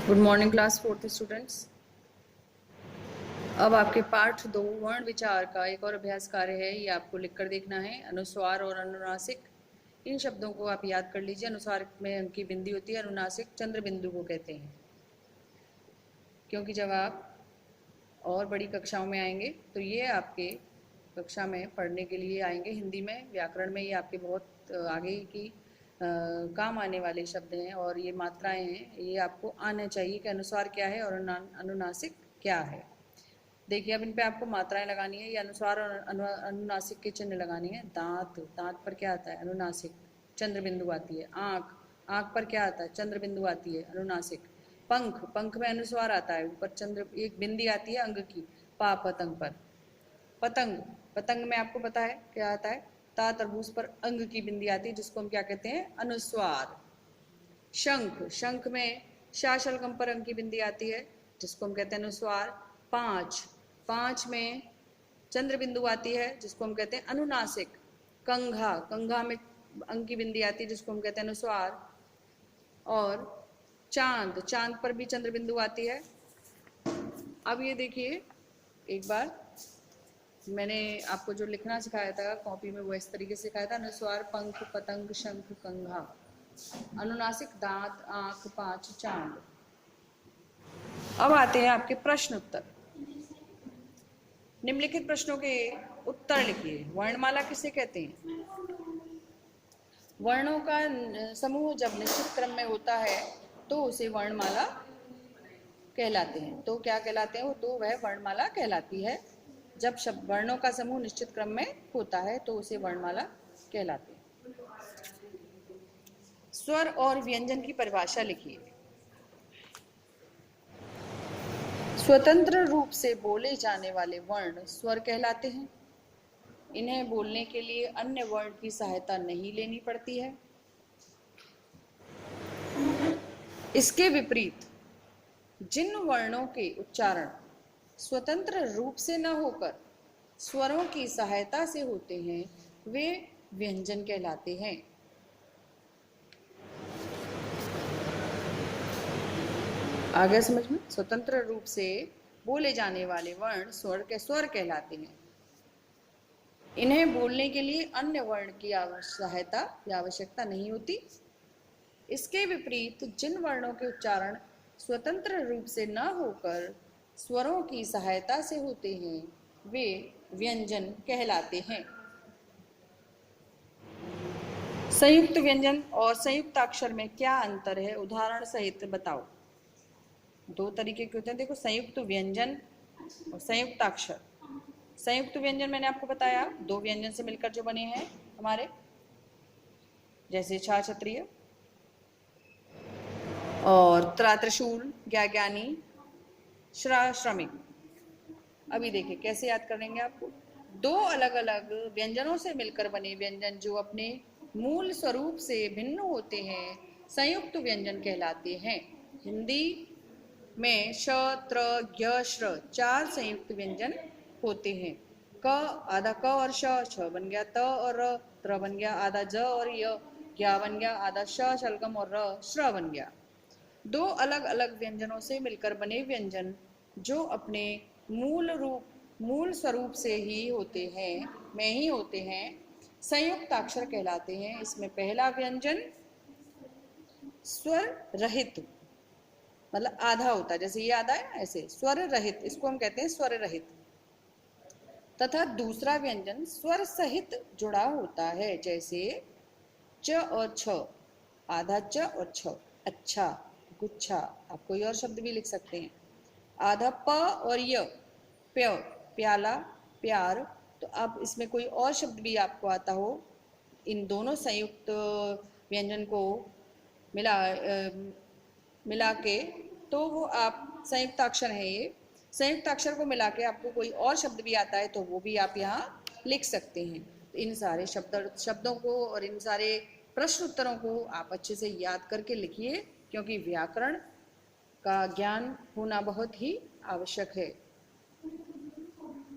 Good morning class fourth students. अब आपके पाठ 2 वर्ण विचार का एक और अभ्यास कार्य है। ये आपको लिखकर देखना है। अनुस्वार और अनुनासिक, इन शब्दों को आप याद कर लीजिए। अनुस्वार में उनकी बिंदी होती है, अनुनासिक चंद्र बिंदु को कहते हैं। क्योंकि जब आप और बड़ी कक्षाओं में आएंगे तो ये आपके कक्षा में पढ़ने के लिए आएंगे। हिंदी में, व्याकरण में ये आपके बहुत आगे की काम आने वाले शब्द हैं और ये मात्राएं हैं। ये आपको आना चाहिए कि अनुस्वार क्या है और अनुनासिक क्या है। देखिए, अब इन पे आपको मात्राएं लगानी है। ये अनुस्वार और अनुनासिक के चिन्ह लगानी है। दांत, दांत पर क्या आता है? अनुनासिक, चंद्र बिंदु आती है। आँख, आँख पर क्या आता है? चंद्र बिंदु आती है, अनुनासिक। पंख, पंख में अनुस्वार आता है, ऊपर चंद्र एक बिंदी आती है अंग की, पा पतंग पर। पतंग, पतंग में आपको पता है क्या आता है? ता तरबूज पर अंग की बिंदी आती है, जिसको हम क्या कहते हैं? अनुस्वार। शंख, शंख में शा शलगम पर अंग की बिंदी आती है, जिसको हम कहते हैं अनुस्वार। पांच, पांच में चंद्र बिंदु आती है, जिसको हम कहते हैं अनुनासिक। कंघा, कंघा में अंग की बिंदी आती है, जिसको हम कहते हैं अनुस्वार। और चांद, चांद पर भी चंद्र बिंदु आती है। अब ये देखिए, एक बार मैंने आपको जो लिखना सिखाया था कॉपी में, वो इस तरीके से सिखाया था। अनुस्वार, पंख, पतंग, शंख, कंघा। अनुनासिक, दांत, आंख, पांच, चांद। अब आते हैं आपके प्रश्न उत्तर। निम्नलिखित प्रश्नों के उत्तर लिखिए। वर्णमाला किसे कहते हैं? वर्णों का समूह जब निश्चित क्रम में होता है तो उसे वर्णमाला कहलाते हैं। तो क्या कहलाते हैं वो? तो वह वर्णमाला कहलाती है। जब शब्द वर्णों का समूह निश्चित क्रम में होता है तो उसे वर्णमाला कहलाते हैं। स्वर और व्यंजन की परिभाषा लिखिए। स्वतंत्र रूप से बोले जाने वाले वर्ण स्वर कहलाते हैं। इन्हें बोलने के लिए अन्य वर्ण की सहायता नहीं लेनी पड़ती है। इसके विपरीत जिन वर्णों के उच्चारण स्वतंत्र रूप से न होकर स्वरों की सहायता से होते हैं वे व्यंजन कहलाते हैं। आ गया समझ में? स्वतंत्र रूप से बोले जाने वाले वर्ण स्वर कहलाते हैं। इन्हें बोलने के लिए अन्य वर्ण की सहायता या आवश्यकता नहीं होती। इसके विपरीत जिन वर्णों के उच्चारण स्वतंत्र रूप से न होकर स्वरों की सहायता से होते हैं वे व्यंजन कहलाते हैं। संयुक्त व्यंजन और संयुक्ताक्षर में क्या अंतर है? उदाहरण सहित बताओ। दो तरीके के होते हैं, देखो, संयुक्त व्यंजन और संयुक्ताक्षर। संयुक्त व्यंजन मैंने आपको बताया, दो व्यंजन से मिलकर जो बने हैं हमारे, जैसे छा क्षत्रिय और त्रा त्रिशूल, ज्ञा ज्ञानी, श्रा श्रमिक। अभी देखिए कैसे याद करेंगे आपको। दो अलग अलग व्यंजनों से मिलकर बने व्यंजन जो अपने मूल स्वरूप से भिन्न होते हैं संयुक्त व्यंजन कहलाते हैं। हिंदी में श, त्र, ज्ञ, श्र चार संयुक्त व्यंजन होते हैं। क, आधा क और श बन गया त और र, त्र बन गया आधा ज और य, ज्ञा बन गया आधा श शलगम और र, श्र बन गया। दो अलग अलग व्यंजनों से मिलकर बने व्यंजन जो अपने मूल स्वरूप से ही होते हैं संयुक्त अक्षर कहलाते हैं। इसमें पहला व्यंजन स्वर रहित, मतलब आधा होता है, जैसे ये आधा है ना, ऐसे स्वर रहित, इसको हम कहते हैं स्वर रहित। तथा दूसरा व्यंजन स्वर सहित जुड़ा होता है, जैसे च और छ, आधा च और छ, अच्छा, गुच्छा। आप कोई और शब्द भी लिख सकते हैं। आधा प और य, प्य, प्याला, प्यार। तो अब इसमें कोई और शब्द भी आपको आता हो, इन दोनों संयुक्त व्यंजन को मिला के, तो वो आप संयुक्त अक्षर है। ये संयुक्त अक्षर को मिला के आपको कोई और शब्द भी आता है तो वो भी आप यहाँ लिख सकते हैं। तो इन सारे शब्दों को और इन सारे प्रश्न उत्तरों को आप अच्छे से याद करके लिखिए, क्योंकि व्याकरण का ज्ञान होना बहुत ही आवश्यक है।